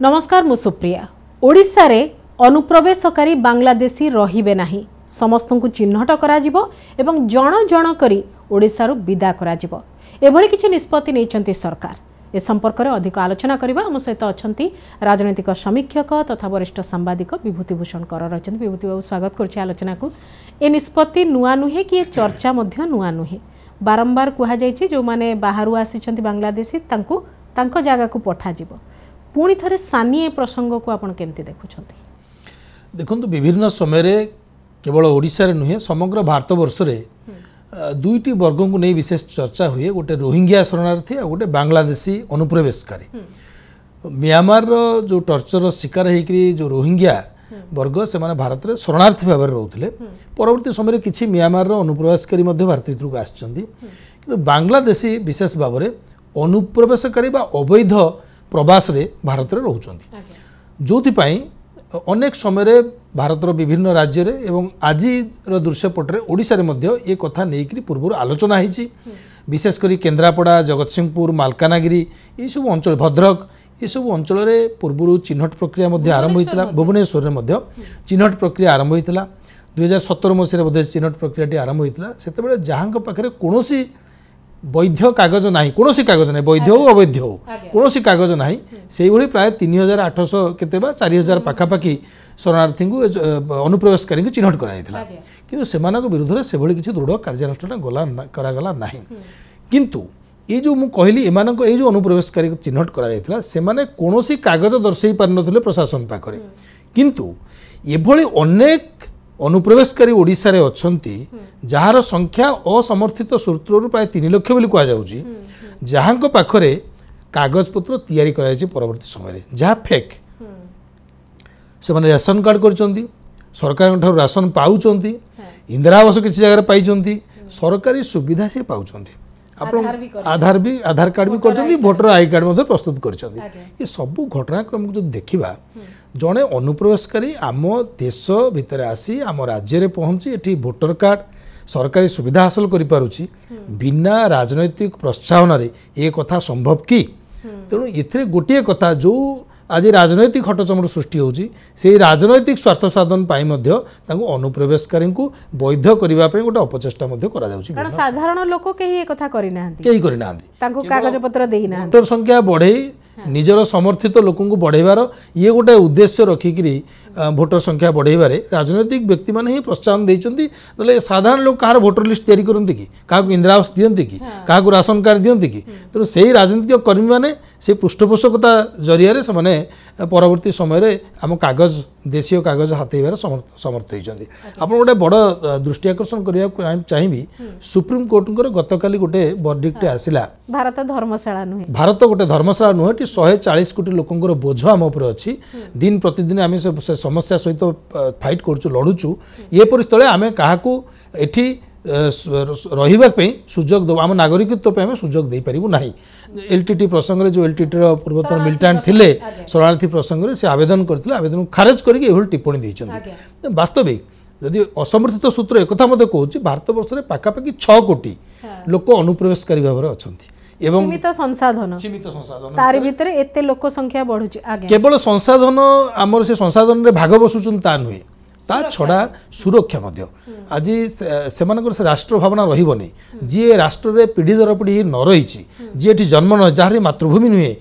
नमस्कार मु सुप्रिया। ओडिशा रे अनुप्रवेशकारी बांग्लादेशी रहिबे नाही, समस्त को चिन्हट करा जिवो एवं जण जण करी ओडिशारु विदा करा जिवो। एभली किछि निष्पत्ति नैचंती सरकार। ए संपर्क में अधिक आलोचना करबा हम सहित अछंती राजनैतिक समीक्षक तथा वरिष्ठ सांबादिक विभूति भूषण कर रहिछंती। विभूति बाबू स्वागत करछि आलोचना को। ए निष्पत्ति नुआ नुहे कि चर्चा मध्य नुआ नुहे, बारंबार कहा जायछि जो माने बाहरु आसिछंती बांग्लादेशी तांको तांको जागा को पठा जिवो। पुणी थे स्थानीय प्रसंग को आपण केमती देखुछंती? देखंतु विभिन्न समय रे केवल ओडिशा रे नुहे समग्र भारत वर्ष रे दुईटी वर्ग को नहीं विशेष चर्चा हुए। गोटे रोहिंग्या शरणार्थी और गोटे बांग्लादेशी अनुप्रवेशकारी। म्यांमार जो टर्चर शिकार होकरी जो रोहिंग्या वर्ग से माने भारत में शरणार्थी भाव में रोते परवर्ती समय किसी म्यांमार अनुप्रवेशकारी भारत भीतर को आछंती, किंतु बांग्लादेशी विशेष भाव में अनुप्रवेशकारी बा अवैध प्रवास रे भारत में रोचंती, जोथिपाई अनेक समय भारत विभिन्न राज्य रे एवं आज दृश्यपटे ओडिशा रे मध्य ये कथा नहीं पूर्व आलोचना होती। विशेषकर केन्द्रापड़ा, जगतसिंहपुर, मालकानगिरी ये सब अंचल, भद्रक ये सब अंचल पूर्व चिन्हट प्रक्रिया आरंभ होता। भुवनेश्वर में चिन्हट प्रक्रिया आरंभ होता। 2017 मसीह बोधे चिन्हट प्रक्रिया आरंभ होता। से जहाँ पाखे कौन वैध कागज ना, कौन कागज ना, वैध हो अवैध हो कौन कागज ना, से प्राय 3800 के 4000 पखापाखि शरणार्थी को अनुप्रवेशकारी को चिन्हट कराइला, किंतु सेमानक विरुद्ध से किसी दृढ़ कार्यानुष्ठान करागला ना। किंतु ये जो मुझे कहली एमानक ये जो अनुप्रवेशकारी को चिन्हट कराइला से माने कौन कागज दर्शई पार नथिले प्रशासन पाखरे, किंतु एभली अनेक अनुप्रवेशकारी ओडिशा रे अछंती जहार संख्या असमर्थित सूत्ररु प्राय 3 लाख बोली कहा जाउची, जहां को पाखरे कागज पत्र तैयारी कराई परवर्ती समय जहाँ फेक से माने राशन कार्ड करचंती, सरकार ठार राशन पाउचंती, इंदिरा आवास किसी जगह पाइचंती, सरकारी सुविधा से पाउचंती, आधार कार्ड भी करचंती, वोटर आई कार्ड मध्य प्रस्तुत करचंती। ये सब घटनाक्रम को जो देखिबा जड़े अनुप्रवेशकारी आम देश भितर आसी आम राज्य में पहुँची एटी वोटर कार्ड सरकारी सुविधा हासिल करि बिना राजनैतिक प्रोत्साहन ये कथा संभव कि? तेणु ये गोटे कथा जो आज राजनैतिक हटचमट सृष्टि होची, से राजनैतिक स्वार्थ साधन पाई मध्य तांको अनुप्रवेशकारी को वैध करबा पई गोटे अपचेष्टा मध्य करा जाउची। कारण साधारण लोक केही ए कथा करि नाहंती, केही करि नाहंती, तांको कागज पत्र देई नाहंती। वोटर संख्या बढ़ई निजर समर्थित लोक बढ़ेबार ये गोटे उद्देश्य रखिकी भोटर संख्या बढ़ेबारे राजनैतिक व्यक्ति माने ही प्रोत्साहन देइचंती। नले साधारण लोक कहार वोटर लिस्ट तैयारी करंती कि, काहाकू इंदिरा आवास दियंती कि, काहाकू राशन कार्ड दियंती कि? तेणु से राजनीतिक कर्मी माने से पृष्ठपोषकता जरिया से माने परवर्ती समय आम कागज देशीय कागज हाथेबार समर्थ होइचंती। आपण गोटे बड़ दृष्टि आकर्षण करिया चाहिबी, सुप्रीम कोर्टकर गतकाली गोटे वर्डिक्ट आसिला। भारत धर्मशाला नुहे, भारत गोटे धर्मशाला नुहे, 140 कोटी लोकंकर बोझ आम उपर अछि। दिन प्रतिदिन आम से समस्या सहित फाइट करछु, लड़ुछु। ये परिस्थिति आम काहाकू एठी रहिबा पई सुजोग दो, आम नागरिकत्व पे आम सुजोग दे परिबु नाही। एलटीटी प्रसंग रे जो एलटीटी रो पूर्वतन मिलिटेंट थिले शरणार्थी प्रसंग रे से आवेदन करथिले, आवेदन खारिज करके एभल टिप्पणी दैछन्ती। वास्तविक यदि असमर्थित सूत्र एक कथा मते कहूची, भारत वर्ष रे पाखापाखि 6 कोटी लोक अनुप्रवेशकारी भाव में अछंती एवं सीमित संसाधन तारि भीतर एते लोक संख्या बढ़ुची। केवल संसाधन आमर से संसाधन रे भाग बसुचन ता नुहे, ता छड़ा सुरक्षा मध्य आज से राष्ट्र भावना रही। जी राष्ट्र रे पीढ़ी दर पीढ़ी न रही, जी एठी जन्म न, जार मातृभूमि नुहे,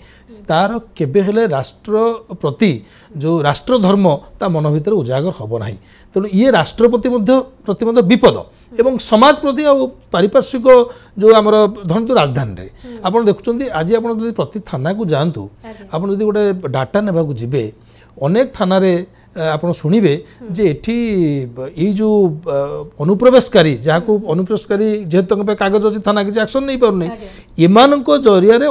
तार केबे हेले राष्ट्र प्रति जो राष्ट्र धर्म ता मन भीतर उजागर हब नाही। तेणु ये राष्ट्रपति प्रति विपद एवं समाज प्रति आ पारिपार्श्विक जो आमर धरतु राजधानी रे आपण देखुचंती आज आपण जदि प्रति थाना को जांतु, आपण जदि गोटे डाटा नेबा को जिबे अनेक थाना रे आपण शुणिबे जे एठी ये जो अनुप्रवेशकारी जहाँ को अनुप्रवेशकारी जेहेतु कागज अच्छी थाना किसी एक्शन नहीं पारनी, एमानक जरिया रे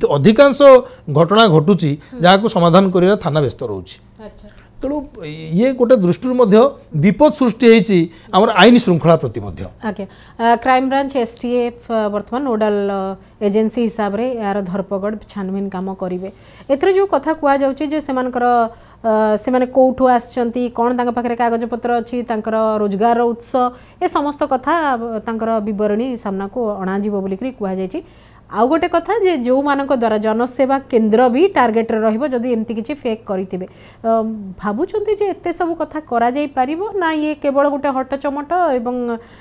अधिकांश घटना घटुची जहाँ को समाधान करिया थाना व्यस्त रोची। तेणु ये गोटे दृष्टि विपद सृष्टि होती आमर आईन श्रृंखला प्रति। क्राइम ब्रांच एसटीएफ वर्तमान नोडाल एजेंसी हिसाब रे यार धरपगड़ छानबीन काम करेंगे। एथरे जो कथा कह जाउची से माने कोठू आछंती, कौन तांका पाखरे कागज पत्र अच्छी, तांकर रोजगार उत्स, ए समस्त कथा तांकर विवरणी सामना को अणाजिबो बोली कह जायछि। आउ गोटे कथा जे जो मानक द्वारा जनसेवा केन्द्र भी टार्गेट रहिबो जदि एमती किछि फेक करिथिबे भाबुचंती जे एते सब कथा करा जाई परिबो ना ये केवल गोटे हट चमट एवं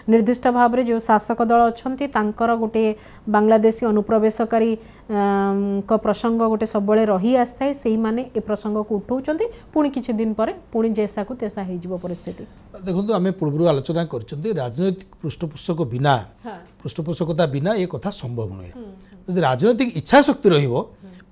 निर्दिष्ट भाव रे जो शासक दल अछंती तांकर गोटे बांग्लादेशी अनुप्रवेशकारी को प्रसंग गोटे सबले रही आस्थाए से माने ए प्रसंग को उठाउचंती पुणी किछि दिन पर पुणी जैसा को तेसा हे जीवो परिस्थिति देखो आम पूर्व आलोचना करछंती राजनैतिक पृष्ठपोषक बिना पृष्ठपोषकता बिना ये कथा संभव नुहे यदि राजनैतिक इच्छा शक्ति रहिबो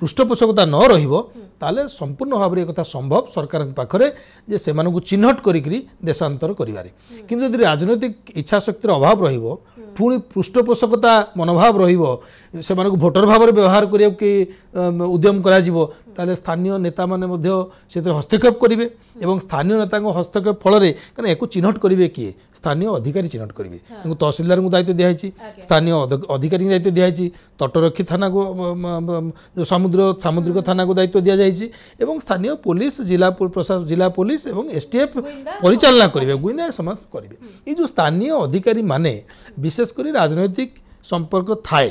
पृष्ठपोषकता न रहिबो ताले संपूर्ण भाव में एक संभव सरकार पाखरे जे से मानकु चिन्हट करिकरी देशांतर करिवारे किंतु यदि राजनैतिक इच्छा शक्तिर अभाव रहिबो पुणी पृष्ठपोषकता मनोभाव रहिबो से मानकु भोटर भाव में व्यवहार करिया कि उद्यम करा जिवो ताले स्थानीय नेता माने मध्य सेते हस्तक्षेप करिवे एवं स्थानीय नेता को हस्तक्षेप फल रे कने एको चिन्हट करिवे कि स्थानीय अधिकारी चिन्हट करिवे एंगु तहसीलदार को दायित्व दिया हिची स्थानीय अधिकारी को दायित्व दिया हिची तटरक्षी थाना को जो सामुद्रिक थाना को दायित्व दिया जाइए एवं स्थानीय पुलिस जिला पुलिस एवं एसटीएफ परिचालना करेंगे गुइंदा समाज करेंगे ये जो स्थानीय अधिकारी माने विशेषकर राजनैतिक संपर्क थाए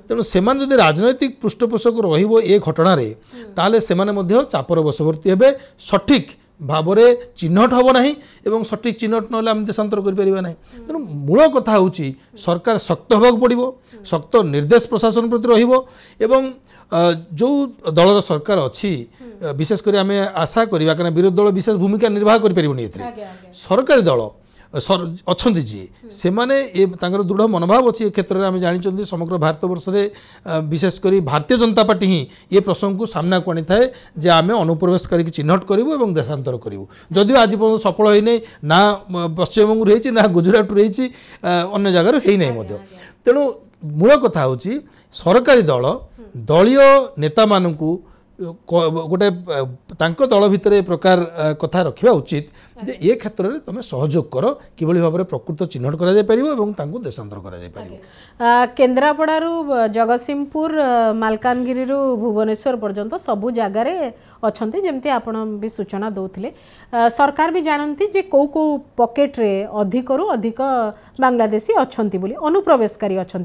तेणु से राजनैतिक पृष्ठपोषक रहिबो ए घटना रे ताले सेमाने मध्य चापर बशवर्ती हेबे सठिक भाव में चिन्हट हम ना एवं सठिक चिन्हट ना आम देशांतर करें तेणु मूल कथा हूँ सरकार शक्त होगा पड़ो शक्त निर्देश प्रशासन प्रति रहिबो एवं जो दलर सरकार अच्छी विशेषकर आम आशा करवा कारण विरोधी दल विशेष भूमिका निर्वाह करें सरकारी दल अच्छा जी से माने दृढ़ मनोभाव अच्छी क्षेत्र में आम जानी समग्र भारत वर्ष में विशेषकर भारतीय जनता पार्टी ही ये प्रसंग को सामना को आनी थाए जे आम अनुप्रवेशकारी चिन्हट करूँ और देशांतर करूँ जदिव आज पर्यटन सफल होना ना पश्चिमबंग रही ना गुजरात रही अन्य जगार होना तेणु मूल कथा हूँ सरकारी दल दलीय नेता मानू गोटे दल भितर प्रकार कथा रखा उचित जे ये क्षेत्र में तुम सहयोग कर कि भाव में प्रकृत चिन्हट कर देशांतर कर केन्द्रापड़ारू जगतसिंहपुर मालकानगिरी भुवनेश्वर पर्यंत सबू जगार अच्छा जमती आपण भी सूचना दौले सरकार भी जानती जे कौ कौ पकेट रे अधिकरू अधिक बांग्लादेशी अच्छा अनुप्रवेशकारी अच्छा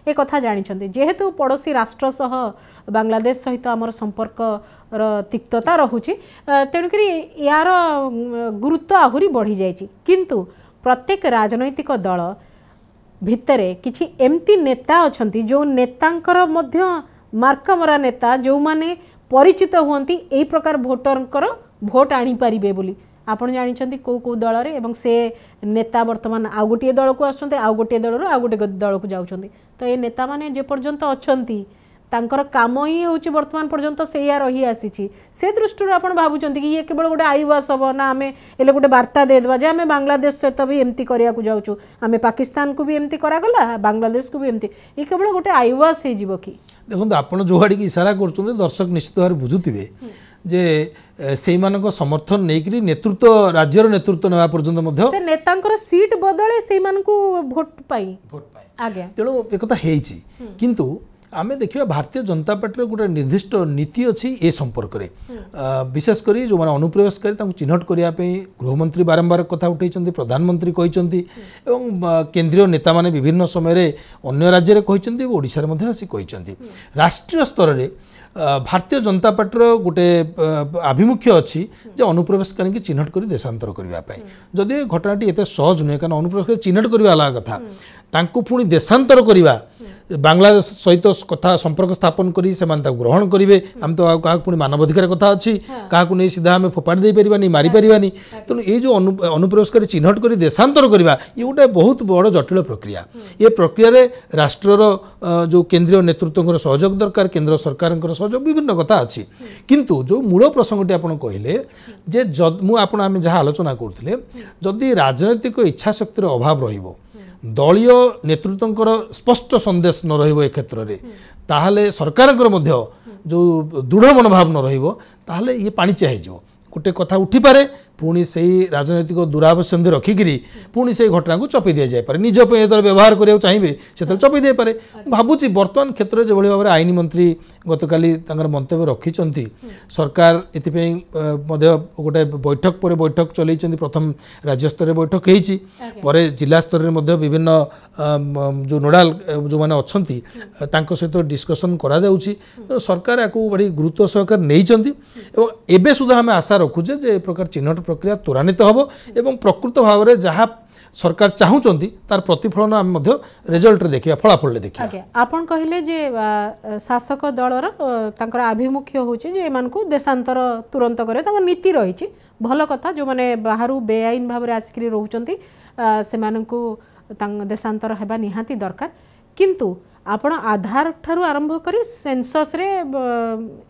ए कथा जानी जेहेतु पड़ोशी राष्ट्र सह बांग्लादेश सहित आमर संपर्क तिक्तता रहुची तेणुक यार गुरुत्व आहुरी बढ़ी जाइए किंतु प्रत्येक राजनैतिक दल भितरे किछि एमती नेता अछंती जो नेतांकर मध्य मार्कमरा नेता जो माने परिचित हुअंती एई प्रकार भोटरंकर भोट आनी पारिबे बोली आपण जानिछंती को दल रे एवं से नेता वर्तमान आउ गोटे दल को आसुंते आउ गोटे दल रो आउ गोटे दल को जाउछंती तो ये नेता माने जे पर्यंत अछंती तांकर काम ही होची वर्तमान पर्यंत से रही आसी से दृष्टि आप भावुं कि ये केवल गोटे आयुवास हम ना आम एले गोटे वार्ता देदेबा जे आम बांग्लादेश सहित भी एमती करिया को जाऊँ आम पाकिस्तान को भी एमती करागला बांग्लादेश को भी एमती ये केवल गोटे आयुवास हो कि देखो आप जो आड़ इशारा कर दर्शक निश्चित भाव बुझुवे जे से समर्थन नहीं नेतृत्व राज्यर नेतृत्व नेवा पर्यंत से नेतांकर सीट बदले से भोट पाई आगे तेणु एक किंतु आमे देखिए भारतीय जनता पार्टी गोटे निर्दिष्ट नीति अच्छी ए संपर्क में विशेषकर जो मैंने अनुप्रवेशकारी चिन्हट करने गृहमंत्री बारंबार कथा उठे प्रधानमंत्री कहते केंद्रीय नेता माने विभिन्न समय अन्य राज्य कहते ओडिशा कहते राष्ट्रीय स्तर में भारतीय जनता पार्टी गोटे आभिमुख्य अच्छी जे अनुप्रवेशकारी की चिन्हट कर देशांतर करने जदि घटनाटी एत सहज नुहे कारण अनुप्रवेशकारी चिन्हट करवा अलग कथा पुणी देशांतर करवा बांग्लादेश सहित कथा संपर्क स्थापन करी से ग्रहण करेंगे आम तो क्या पुणी मानवाधिकार कथा अच्छी क्या नहीं सीधा आम फोपाड़ी दे पारानी मारी पारानी तेणु ये जो अनुप्रवेशकारी चिन्हट कर देशांतर करवा ये गोटे बहुत बड़ जटिल प्रक्रिया ये प्रक्रिया रे राष्ट्रर जो केंद्रीय नेतृत्व सहयोग दरकार केंद्र सरकार सहयोग विभिन्न कथा अच्छी किंतु जो मूल प्रसंगटी आप कहले जे आम जहाँ आलोचना करते जदि राजनैतिक इच्छा शक्तिर अभाव रहिबो दलीय नेतृत्व स्पष्ट संदेश न रहिबो ए क्षेत्र में ताहले सरकार जो दृढ़ मनोभाव न रहिबो ताहले ये पानी चिया हो गोटे कथा उठी पारे पुणी से राजनैतिक दुरावसंधि रखिकी पुणी से घटना को चपी दि जाए निज जो व्यवहार करा चाहिए से चपी दे पारे भावुँ बर्तमान क्षेत्र में जो भाव में आईन मंत्री गतकाली मंतव्य रखिंट सरकार ये गोटे बैठक पर बैठक चलती प्रथम राज्य स्तर बैठक होती जिला स्तर में विभिन्न जो नोडाल जो मैंने अच्छा सहित डिस्कसन करा सरकार या बड़ी गुरुत्व सहकार नहीं एवं सुधा आम आशा रखुचे जे प्रकार चिन्हट प्रक्रिया त्वरान्वित हम एवं प्रकृत भाव में जहाँ सरकार चाहूँगी तार प्रतिफलन आम रिजल्ट देखा फलाफल देखा आपन कहले जे शासक दलर तांकर आभिमुख्य होची जे एमान को देशांतर तुरंत करे तांकर नीति रही भल कथा जो माने बाहरु बेआईन भाव में आसिक रोचंती से मानकु देशांतर हेबा निहाती दरकार किंतु आपण आधार ठारू आरंभ करी सेंसस रे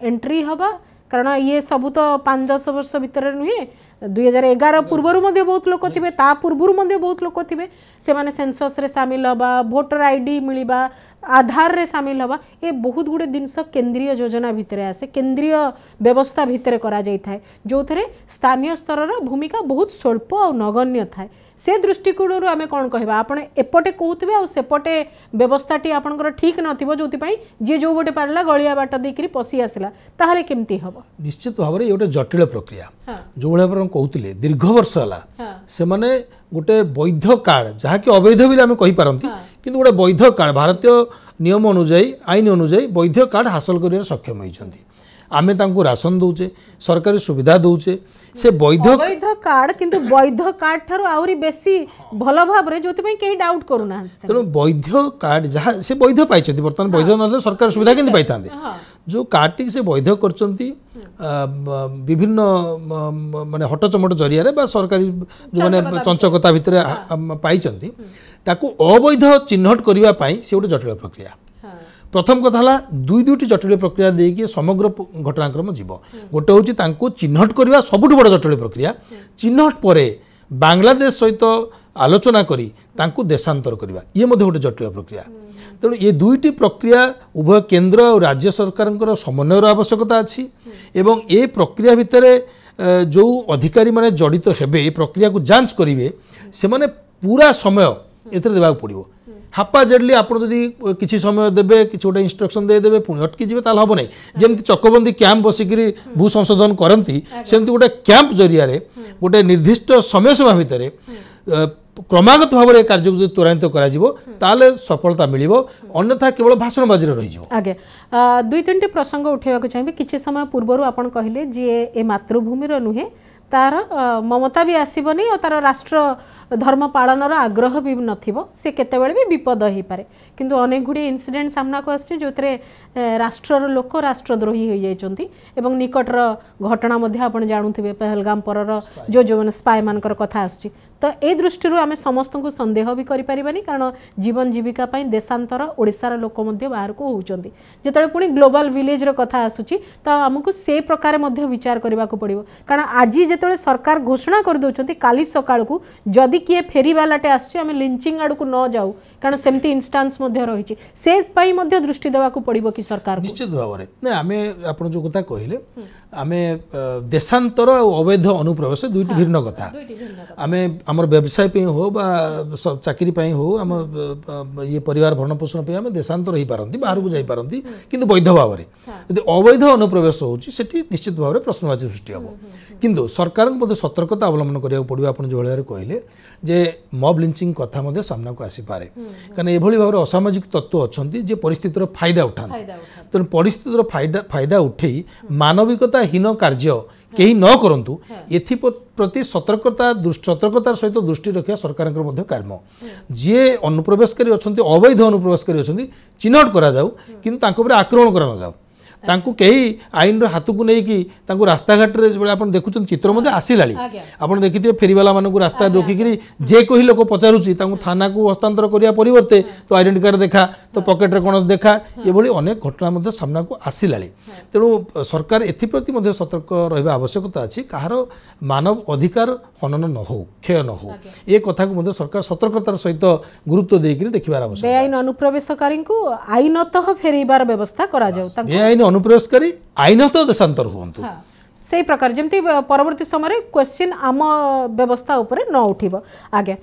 एंट्री हबा कारण ये सबू तो 5-10 वर्ष भितर नुहे 2011 पूर्वर बहुत लोक थे ता पूर्वर बहुत लोक थे से माने सेंसस रे सामिल हवा भोटर आईडी मिलवा आधार रे सामिल हवा ये बहुत गुड़े जिनस केंद्रीय योजना भितर आसे केंद्रीय व्यवस्था भितर करा जाय थाए जो थे स्थानीय स्तर भूमिका बहुत स्वल्प और नगण्य थाए से दृष्टिकोण आम कौन कहवा आपने एपटे कहते आ सेपटे व्यवस्थाटी आपंकर ठीक नथिबो जोतिपाई जे जो गोटे पारला गलिया बाट देकरी पसी आसला ताहले केमती हबो निश्चित भाव में ये गोटे जटिल प्रक्रिया जो भाई कहते दीर्घ वर्ष है से माने गोटे वैध कार्ड जहाँकि अवैध भी आम कहीपारती कि गोटे वैध कार्ड भारतीय नियम अनुजाई आईन अनुजाई वैध कार्ड हासिल कर सक्षम होती आमे तांको राशन दौचे सरकारी सुविधा दौचे से वैध कार्ड किंतु वैध कार्ड ठारो आउरी बेसी भल भाव रे जोति पई केही डाउट करूना तेणु वैध कार्ड जहाँ से वैध पाई बर्तमान वैध न सरकार सुविधा केमती पाई जो कार्ड टी से वैध करचंती विभिन्न माने हटचमट जरिया सरकारी जो माने चंचकता भितर पाई ताकू अवैध चिन्हट करबा पई से गोटे जटिल प्रक्रिया प्रथम कथा है दुईटी जटिल प्रक्रिया देकी समग्र घटनाक्रम जीव गोटे हूँ चिन्हट करवा सबुठ बड़ जटिल प्रक्रिया चिन्हट पर बांग्लादेश सहित आलोचना करी तांकु देशांतर करवा ये गोटे जटिल प्रक्रिया तेणु ये दुईटी प्रक्रिया उभय केंद्र और राज्य सरकार समन्वयर आवश्यकता अच्छी एवं ये प्रक्रिया भितर जो अधिकारी माने जड़ित हेबे ये प्रक्रिया को जांच करेंगे से माने पूरा समय एथरे देबा पड़ो हापा जेडली आप किसी समय देवे कि गोटे इंस्ट्रक्शन देदेवे पुणी अटकी जी ताल हम ना जमी चकबंदी कैंप बसिक भू संशोधन करती सेमती गोटे कैंप जरिया गोटे निर्दिष्ट समय सीमा भितर क्रमागत भाव में कार्य को त्वरान्वित कर सफलता मिल अन्यथा केवल भाषणबाजी रही आगे 2-3 प्रसंग उठेवा चाहिए किसी समय पूर्वर आप कहले जी ए मातृभूमि नुहे तार ममता भी आसबनी और तार राष्ट्र धर्म पालनर आग्रह भी नथिबो से केतेबेले भी विपद हो पारे किंतु अनेक गुडी इंसिडेंट सामना को आसी जोतरे राष्ट्रर लोक राष्ट्रद्रोही हो जाइचंती एवं निकटर घटना मध्ये आपण जानुथिबे पहलगाम परर जो स्पाई मानकर कथा आसी तो ए दृष्टि आम समस्त को संदेह भी करि परिबानी कारण जीवन जीविका पाई देशांतर ओडिसार लोक मध्ये बाहर को होउचंती जेतले पुणी ग्लोबल विलेज रो कथा आसुची तो हमकु से प्रकार मध्ये विचार करबा को पड़िबो कारण आज जेतले सरकार घोषणा कर दोचंती काली सकाळ को जदि किए फेरीवालाटे आसुची आम लिंचिंग आड़ को न जाऊ कारण सेमती इंस्टांस मध्ये रही से पाई मध्ये दृष्टि देवा को पड़िबो कि सरकार निश्चित भाव में ना आम आप जो कथा कहले आम देशांतर और अवैध अनुप्रवेश दुईटी भिन्न कथा आम आमर व्यवसाय हो चाकरी हो आम ये परिवार भरण पोषण पे आम देशांतर हो पारती बाहर को जापारती किंतु वैध भाव में यदि अवैध अनुप्रवेश होती निश्चित भाव में प्रश्नवाची सृष्टि हम किंतु सरकार को सतर्कता अवलंबन करा पड़ो आप जो भाई कहले जे मब लिंचिंग कथा मध्य सामना को आसीपे कारण ये भाव में असामाजिक तत्व अच्छा जे परिस्थितिर फायदा उठा तेणु परिस्थितिर फायदा उठे मानविकताहीन कार्य कहीं न करंतु एप्रति सतर्कतार सहित दृष्टि रखा सरकार कार्य जी अनुप्रवेशकारी अच्छा अवैध अनुप्रवेशकारी अच्छा चिन्हट करा जाऊ किंतु आक्रमण करा न जाऊ तांकु कहीं आईन हाथ को लेकिन रास्ता घाट आप देखुं चित्र मध्य आसला आप देखिए फेरीवाला मानक रास्ता रोकिक जे कोई लोक पचारुची थाना को हस्तांतर करने परिवर्ते तो आइडेंटी कार्ड देखा तो पकेट्रे कौन देखा ये अनेक घटना सामना को आसला तेणु सरकार एप्रति सतर्क रहा आवश्यकता अच्छी कहार मानव अधिकार हनन न हो क्षय न हो ये कथा को सरकार सतर्कतार सहित गुरुत्व देकर देखिबार आवश्यकता बेआईन अनुप्रवेशकारी को आईनतः फेरीबार व्यवस्था करा जाऊ बेआईन अनुप्रवेशकारी आईनतः देशांतर हुंतु से प्रकार जमती परवर्ती समय क्वेश्चन आम व्यवस्था उपरे न उठिबो आगे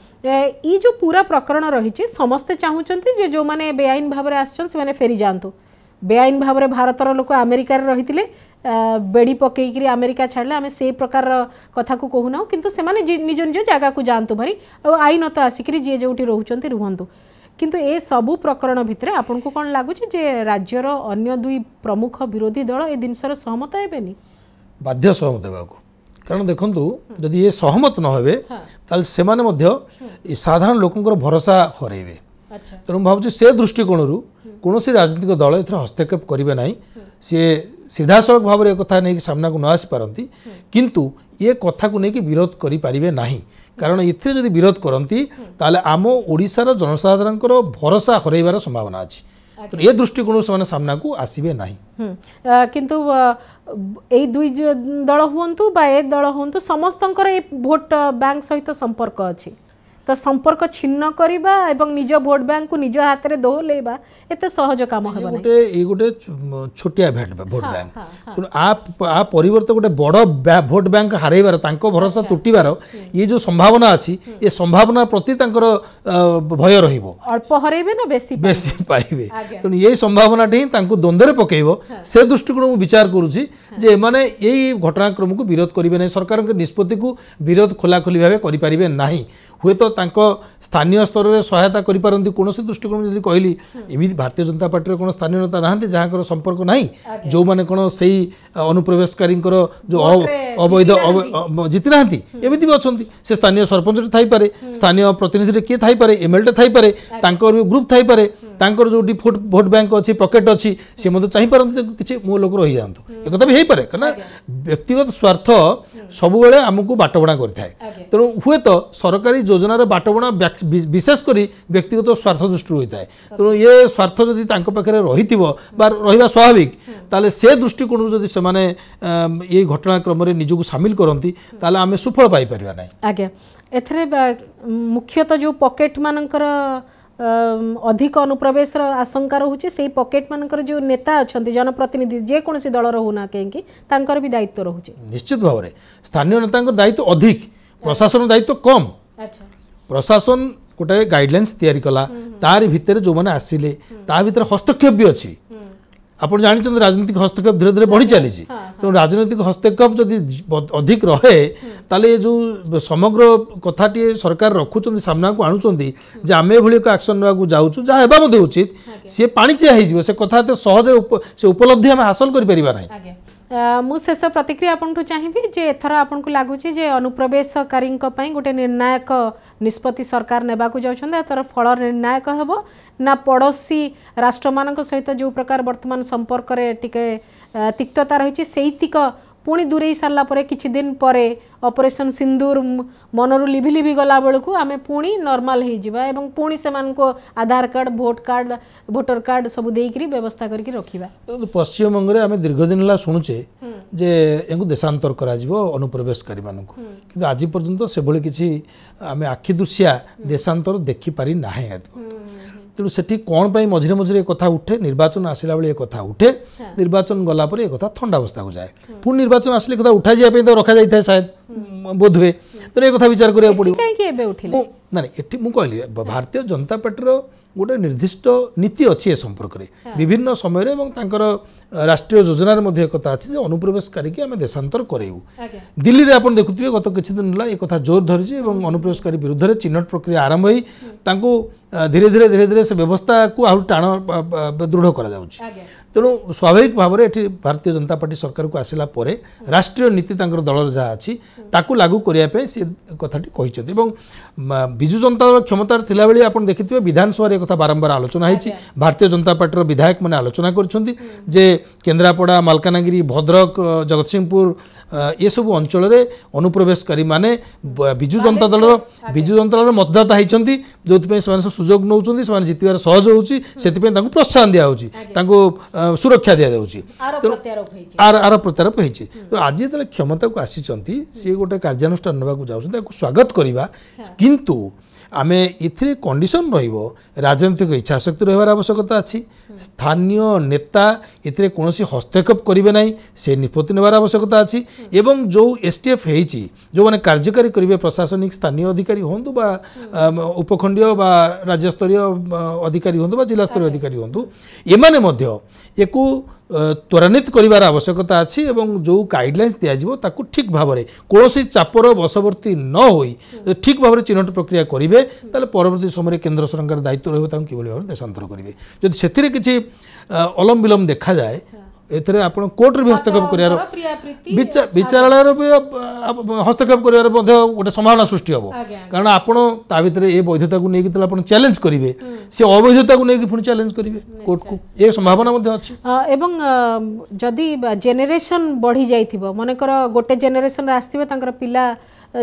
ई जो पूरा प्रकरण रही समस्ते चाहूचंती जे जो माने बेआईन भाव में आछन से माने फेरी जांतु बेआईन भाव में भारतर लोक अमेरिकार रही बेड़ी पकईकि अमेरिका छाड़े आम से प्रकार कथा को कहूना किंतु से माने निज निज जगह को जातु भारी और आईन तो आसिक जी जो रुचंती रुहतु किंतु ए सबू प्रकरण भितर आपन को कौन लगुच जे राज्यर अन्य दुई प्रमुख विरोधी दल ए जिनसर सहमत हेबेनी बाध्य सहमत हेबाकू कारण देखंतु जदि ये सहमत न हेबे ताल से माने मध्य साधारण लोकंकर भरोसा हरेबे तेणु भावुँ से दृष्टिकोण कौन राजनीतिक दल ए हस्तक्षेप करेंगे ना सी सीधासख भाव में एक नहीं सामना को न आसपारती किंतु ये कथा को लेकिन विरोध करें ना कारण ये विरोध करती ताले आम ओडिशार जनसाधारण भरोसा हरइबार संभावना अच्छी तो ये दृष्टिकोण से सामना को आसबे ना किंतु ए दुई दल हुंतु बा ए दल हुंतु समस्तंकर ए भोट बैंक सहित संपर्क अच्छी तो संपर्क छिन्न करबा एवं निज भोट बैंक को निज हाथ में दोहलेबा एते सहज काम हेबा नै ये गोटे छोटिया भोट बैंक तेणु आ परिवर्तन गोटे बड़ भोट बैंक हारइबार तांको भरोसा तुटिबार ये जो संभावना अच्छी ये संभावना प्रति तांकर भय रहिबो अल्प हरइबे ना बेसी पाइबे तेणु ये संभावना ही तांको द्वंद्व पकेइबो से दृष्टिकोण मु विचार करूची जे माने एई घटनाक्रम को विरोध करिवे नै सरकार के निष्पत्ति को विरोध खोलाखोली भाबे करि परिबे नाही हुए तो तांको स्थानीय स्तर में सहायता करि पारंती कोनोसी दृष्टिकोण जदि कहली एमि भारतीय जनता पार्टी कोन स्थानीय नेता नाहंती जहां संपर्क नाही जो माने कोन सेही अनुप्रवेशकारी जो अवैध जीति नाहंती एमिति भी अछंती से स्थानीय सरपंच थाई पारे स्थानीय प्रतिनिधि किए थाई पारे एमएलए थाई पारे तांकर ग्रुप थाई पारे तांकर जो भोट बैंक अच्छी पॉकेट अच्छी से मते चाहि पारंती किछि मो लोक रहि जांतु एक कथा भी हेई पारे कारण व्यक्तिगत स्वार्थ सब बेले हमकु बाटबणा करथाय तेणु हुए तो सरकारी योजनार बाटबणा विशेषकर व्यक्तिगत स्वार्थ दृष्टि होता है तेणु ये स्वार्थ जदि तांको पाखरे रहिथिबो बा रहिबा स्वाभाविक ताले से दृष्टिकोण जदि से माने ये घटनाक्रम रे निजको शामिल करंती ताले आमे सुफल पाई परिबा नै आगे एथरे मुख्यतः जो पॉकेट मानकर अधिक अनुप्रवेश आशंका रोचे से पॉकेट मानकर जो नेता अच्छा जनप्रतिनिधि जेकोसी दल रोना कहीं तांकर भी दायित्व रोचे निश्चित भाव में स्थानीय नेता दायित्व अधिक प्रशासन दायित्व कम प्रशासन गोटे गाइडलाइंस तैयारी कला तार भितर जो मैंने आसिले ता भितर हस्तक्षेप भी अच्छी आप जानते राजनीतिक हस्तक्षेप धीरे धीरे बढ़ी चली तो राजनीतिक हस्तक्षेप जदि अधिक रहे ताले जो समग्र कथाटी सरकार रखुच्च सामना को आणुचंती जे आमे भली एक एक्शन नेवा जाउछु जा हेबा मध्ये उचित सी पाणीचिया हो से कथा सहज से उपलब्धि आम हासिल कर परिबा नाही मु शेष प्रतिक्रिया आपंठु चाहिए जे एथर आपन को लगुच अनुप्रवेशकारी गोटे निर्णायक निष्पत्ति सरकार नेबा को जाउछन एथर फल निर्णायक हेबो ना पड़ोसी राष्ट्र मान सहित जो प्रकार वर्तमान संपर्क रे टिके तिक्तता रही सेतिक पुणी दूरे सारा पर किछि दिन पर ऑपरेशन सिंदूर मनरु लिभि लिभि गला बेलू आम पुणी नॉर्मल हो जावा एवं पुणी से आधार कार्ड भोटर कार्ड सब देकरी व्यवस्था करके रखिबा पश्चिम बंग रे आम दीर्घ दिन ला सुनुचे जे एंगु देशांतर करा जिवो अनुप्रवेशकारी मानकु किंतु आज पर्यंत से भली किछि आम आखि दृश्या देशांतर देखि पारि नाही तेणु से कौन पाई मझे मझे कथा उठे निर्वाचन आसला बेले कथा उठे निर्वाचन गला पर कथा ठंडा अवस्था को जाए पुणी निर्वाचन आसले कथा उठा जाए तो रखा जाए शायद बोध हुए तो ये कथा विचार करा पड़ो ना ये मुझे कहली भारतीय जनता पार्टी गोटे निर्दिष्ट नीति अच्छी ए संपर्क में विभिन्न समय राष्ट्रीय योजनार कथा अच्छी अनुप्रवेशकारी की आम देशांतर करेबू दिल्ली में आप देखुए गत किछि दिन है एक कथा जोर धरी अनुप्रवेशकारी विरुद्ध में चिन्हट प्रक्रिया आरंभ हो धीरे धीरे धीरे धीरे से व्यवस्था को आहरी टाण दृढ़ करा तेणु स्वाभाविक भाव में भारतीय जनता पार्टी सरकार को आसला पर राष्ट्रीय नीति दलर जहाँ अच्छी ताकू लागू करने सी कथाटी कहते विजु जनता दल क्षमतार थिला बेले आप देखिए विधानसभा एक कथा बारंबार आलोचना होती भारतीय जनता पार्टी विधायक मैंने आलोचना कर केन्द्रापड़ा मालकानगिरी भद्रक जगतसिंहपुर ये सब अंचल अनुप्रवेशकारी माने विजु जनता दल मतदाता होती जो सुजोग नौ जितबार सहज होती प्रोत्साहन दिया सुरक्षा दि जाऊँगी आर प्रत्यारोप होती तो आज जो क्षमता को आसी सी गोटे कार्यानुष्ठान नाक जाऊँ स्वागत करवा किंतु आमे इथिरे कंडीशन रहिबो राजनीतिक इच्छाशक्ति रहिबार आवश्यकता अछि स्थानीय नेता इथिरे कोनोसी हस्तक्षेप करिवे नाही से निष्पत्ति नेबार आवश्यकता अछि एवं जो एसटीएफ हेछि जो माने कार्यकारी करिवे प्रशासनिक स्थानीय अधिकारी होंतु बा उपखंडीय बा राज्य स्तरीय अधिकारी होंतु बा जिला स्तरीय अधिकारी होंतु एमाने मध्य एकु त्वरान्वित करिवार आवश्यकता अछि एवं जो गाइडलाइंस दिया जिवो ताकु ठीक भाव में कौन चापर बशवर्ती न होई ठीक भाव में चिन्हट प्रक्रिया करेंगे ताले परवर्ती समय केंद्र सरकार दायित्व रही कि भाव में देशांतर करेंगे जदि से किसी अलम विलम देखा जाए एथरे आपण कोर्ट भी हस्तक्षेप कर विचारालय हस्तक्षेप कर गोटे संभावना सृष्टि हम कारण आपण ता भीतर ए वैधता को लेकिन आप चैलेंज करेंगे सी अवैधता को लेकिन पुणी चैलेंज करेंगे कोर्ट को ये संभावना अच्छी एवं जदि जेनेरेशन बढ़ी जाइथिबो मनकर गोटे जेनेरेशन आस्थिबे तांकर पिला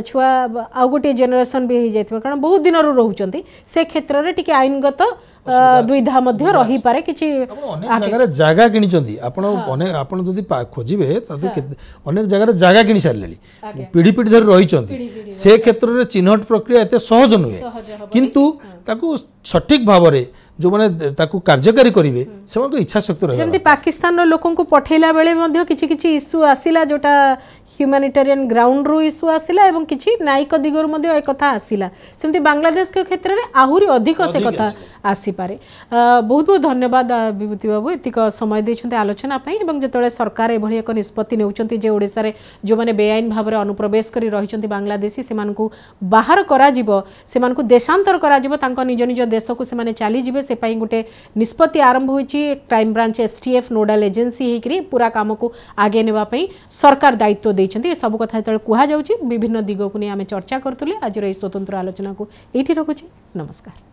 छुआ आउ गोटे जेनेरेशन भी हो जाइथिबो कारण बहुत दिन रहउचंती से क्षेत्र रे टिके आईनगत दुविधा मध्य रही पारे किछि अनेक जगह जागा किनिचंती आपण आपण जदी खोजिबे अनेक जगह जागा किनि सारलेली पीढ़ी पीढ़ी धरि रहिचंती से क्षेत्र रे चिन्हट प्रक्रिया एते सहज नुहे किंतु ताकू सठिक भाव रे जो माने ताकू कार्यकारी करिवे सेमान इच्छा शक्ति रहे जेमति पाकिस्तान रो लोकन को पठैला बेले मध्य किछि किछि इश्यू आसिला जोटा ह्यूमैनिटेरियन ग्राउंड रू इश्यू आसिला एवं किछि नायिक दिगोर मध्य ए कथा आसिला सेमति बांग्लादेश के क्षेत्र में आहुरी अधिक से कथा आसी पारे बहुत बहुत धन्यवाद विभूति बाबू एतिक समय देछन्ते आलोचना पई एवं जेतले सरकार एभली एक निष्पत्ति नेउचन्ती जे ओडिसा रे जो माने बेआईन भाव में अनुप्रवेश करी रहिचन्ती बांग्लादेशी सेमान को बाहर करा जिवो सेमान को देशांतर करा जिवो तांको निज निज देश को से माने चाली जिवे से पई गुटे निष्पत्ति आरंभ होईची crime branch STF nodal agency हेकरी पूरा काम को आगे नेबा पई सरकार दायित्व देइछन्ती सब कथा जेतले कुहा जाउची विभिन्न दिग को नै आमे चर्चा करतुले आज रे स्वतंत्र आलोचना को एठी रखुची नमस्कार।